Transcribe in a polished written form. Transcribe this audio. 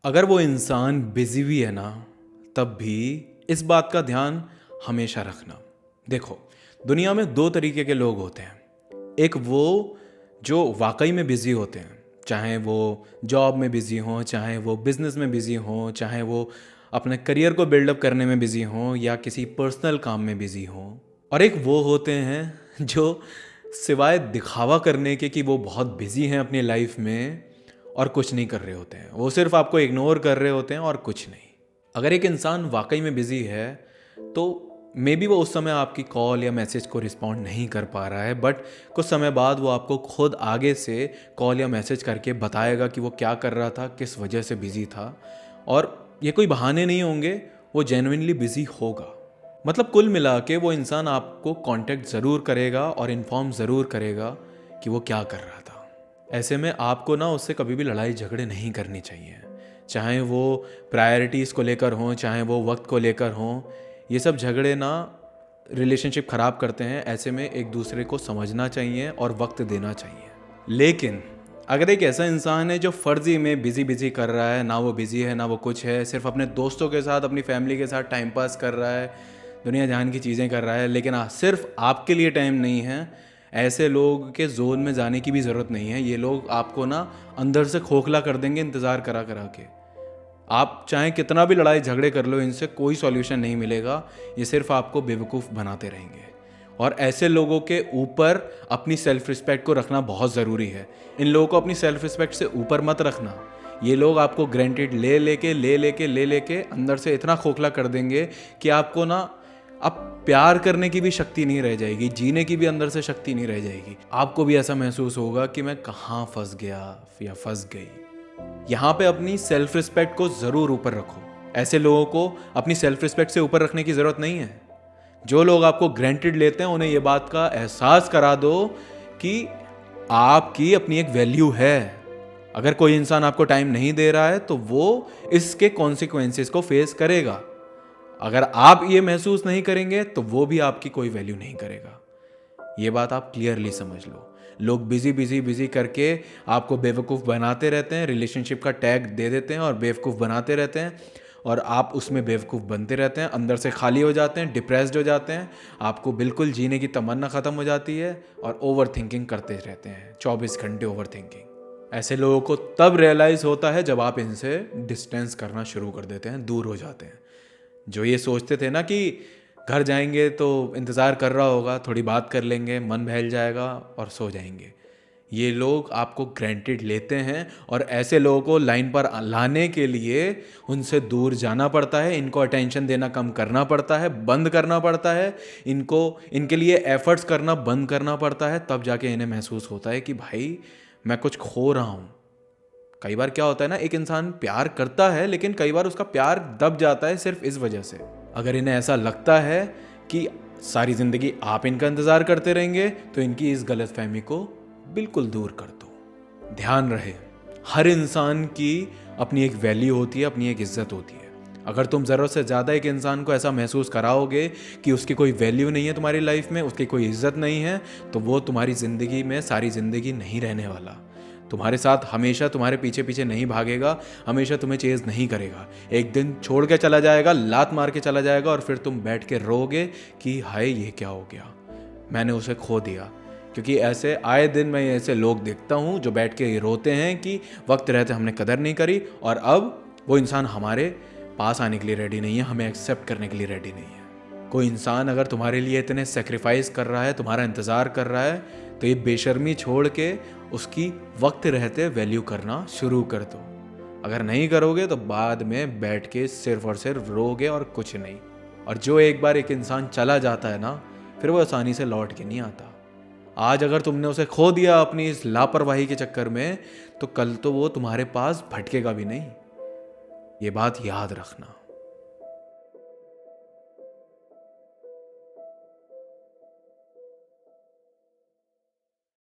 अगर वो इंसान बिजी भी है ना, तब भी इस बात का ध्यान हमेशा रखना। देखो, दुनिया में दो तरीके के लोग होते हैं। एक वो जो वाकई में बिजी होते हैं, चाहे वो जॉब में बिजी हों, चाहे वो बिजनेस में बिजी हों, चाहे वो अपने करियर को बिल्डअप करने में बिजी हों या किसी पर्सनल काम में बिजी हों। और एक वो होते हैं जो सिवाय दिखावा करने के कि वो बहुत बिजी हैं अपनी लाइफ में और कुछ नहीं कर रहे होते हैं, वो सिर्फ आपको इग्नोर कर रहे होते हैं और कुछ नहीं। अगर एक इंसान वाकई में बिजी है तो मे बी वो उस समय आपकी कॉल या मैसेज को रिस्पॉन्ड नहीं कर पा रहा है, बट कुछ समय बाद वो आपको खुद आगे से कॉल या मैसेज करके बताएगा कि वो क्या कर रहा था, किस वजह से बिजी था। और ये कोई बहाने नहीं होंगे, वो जेन्युइनली बिजी होगा। मतलब कुल मिला के वो इंसान आपको कांटेक्ट ज़रूर करेगा और इन्फॉर्म ज़रूर करेगा कि वो क्या कर रहा था। ऐसे में आपको ना उससे कभी भी लड़ाई झगड़े नहीं करनी चाहिए, चाहे वो प्रायोरिटीज़ को लेकर हों, चाहे वो वक्त को लेकर हों। ये सब झगड़े ना रिलेशनशिप ख़राब करते हैं। ऐसे में एक दूसरे को समझना चाहिए और वक्त देना चाहिए। लेकिन अगर एक ऐसा इंसान है जो फर्जी में बिजी बिजी कर रहा है, ना वो बिजी है ना वो कुछ है, सिर्फ अपने दोस्तों के साथ अपनी फैमिली के साथ टाइम पास कर रहा है, दुनिया जहान की चीज़ें कर रहा है, लेकिन सिर्फ आपके लिए टाइम नहीं है, ऐसे लोग के जोन में जाने की भी ज़रूरत नहीं है। ये लोग आपको ना अंदर से खोखला कर देंगे इंतज़ार करा करा के। आप चाहे कितना भी लड़ाई झगड़े कर लो, इनसे कोई सॉल्यूशन नहीं मिलेगा। ये सिर्फ आपको बेवकूफ़ बनाते रहेंगे। और ऐसे लोगों के ऊपर अपनी सेल्फ रिस्पेक्ट को रखना बहुत ज़रूरी है। इन लोगों को अपनी सेल्फ रिस्पेक्ट से ऊपर मत रखना। ये लोग आपको ग्रांटेड ले लेके अंदर से इतना खोखला कर देंगे कि आपको ना अब प्यार करने की भी शक्ति नहीं रह जाएगी, जीने की भी अंदर से शक्ति नहीं रह जाएगी। आपको भी ऐसा महसूस होगा कि मैं कहाँ फंस गया या फंस गई। यहाँ पे अपनी सेल्फ रिस्पेक्ट को ज़रूर ऊपर रखो। ऐसे लोगों को अपनी सेल्फ रिस्पेक्ट से ऊपर रखने की ज़रूरत नहीं है। जो लोग आपको ग्रांटेड लेते हैं, उन्हें ये बात का एहसास करा दो कि आपकी अपनी एक वैल्यू है। अगर कोई इंसान आपको टाइम नहीं दे रहा है तो वो इसके कॉन्सिक्वेंसेस को फेस करेगा। अगर आप ये महसूस नहीं करेंगे तो वो भी आपकी कोई वैल्यू नहीं करेगा। ये बात आप क्लियरली समझ लो। लोग बिजी बिजी बिजी करके आपको बेवकूफ़ बनाते रहते हैं, रिलेशनशिप का टैग दे देते हैं और बेवकूफ़ बनाते रहते हैं, और आप उसमें बेवकूफ़ बनते रहते हैं, अंदर से खाली हो जाते हैं, डिप्रेस्ड हो जाते हैं, आपको बिल्कुल जीने की तमन्ना ख़त्म हो जाती है और ओवर थिंकिंग करते रहते हैं, 24 घंटे ओवर थिंकिंग। ऐसे लोगों को तब रियलाइज़ होता है जब आप इनसे डिस्टेंस करना शुरू कर देते हैं, दूर हो जाते हैं। जो ये सोचते थे ना कि घर जाएंगे तो इंतज़ार कर रहा होगा, थोड़ी बात कर लेंगे, मन बहल जाएगा और सो जाएंगे, ये लोग आपको ग्रांटेड लेते हैं। और ऐसे लोगों को लाइन पर लाने के लिए उनसे दूर जाना पड़ता है, इनको अटेंशन देना कम करना पड़ता है, बंद करना पड़ता है, इनको इनके लिए एफर्ट्स करना बंद करना पड़ता है। तब जाके इन्हें महसूस होता है कि भाई मैं कुछ खो रहा हूँ। कई बार क्या होता है ना, एक इंसान प्यार करता है लेकिन कई बार उसका प्यार दब जाता है सिर्फ इस वजह से। अगर इन्हें ऐसा लगता है कि सारी ज़िंदगी आप इनका इंतज़ार करते रहेंगे तो इनकी इस गलतफहमी को बिल्कुल दूर कर दो। ध्यान रहे, हर इंसान की अपनी एक वैल्यू होती है, अपनी एक इज्जत होती है। अगर तुम ज़रूरत से ज़्यादा एक इंसान को ऐसा महसूस कराओगे कि उसकी कोई वैल्यू नहीं है तुम्हारी लाइफ में, उसकी कोई इज्जत नहीं है, तो वो तुम्हारी ज़िंदगी में सारी ज़िंदगी नहीं रहने वाला। तुम्हारे साथ हमेशा तुम्हारे पीछे पीछे नहीं भागेगा, हमेशा तुम्हें चेज़ नहीं करेगा। एक दिन छोड़ के चला जाएगा, लात मार के चला जाएगा, और फिर तुम बैठ के रोगे कि हाय ये क्या हो गया, मैंने उसे खो दिया। क्योंकि ऐसे आए दिन मैं ऐसे लोग देखता हूँ जो बैठ के रोते हैं कि वक्त रहते हमने कदर नहीं करी, और अब वो इंसान हमारे पास आने के लिए रेडी नहीं है, हमें एक्सेप्ट करने के लिए रेडी नहीं है। कोई इंसान अगर तुम्हारे लिए इतने सेक्रीफाइस कर रहा है, तुम्हारा इंतज़ार कर रहा है, तो ये बेशर्मी छोड़ के उसकी वक्त रहते वैल्यू करना शुरू कर दो। अगर नहीं करोगे तो बाद में बैठ के सिर्फ और सिर्फ रोगे और कुछ नहीं। और जो एक बार एक इंसान चला जाता है ना, फिर वो आसानी से लौट के नहीं आता। आज अगर तुमने उसे खो दिया अपनी इस लापरवाही के चक्कर में, तो कल तो वो तुम्हारे पास भटकेगा भी नहीं। ये बात याद रखना।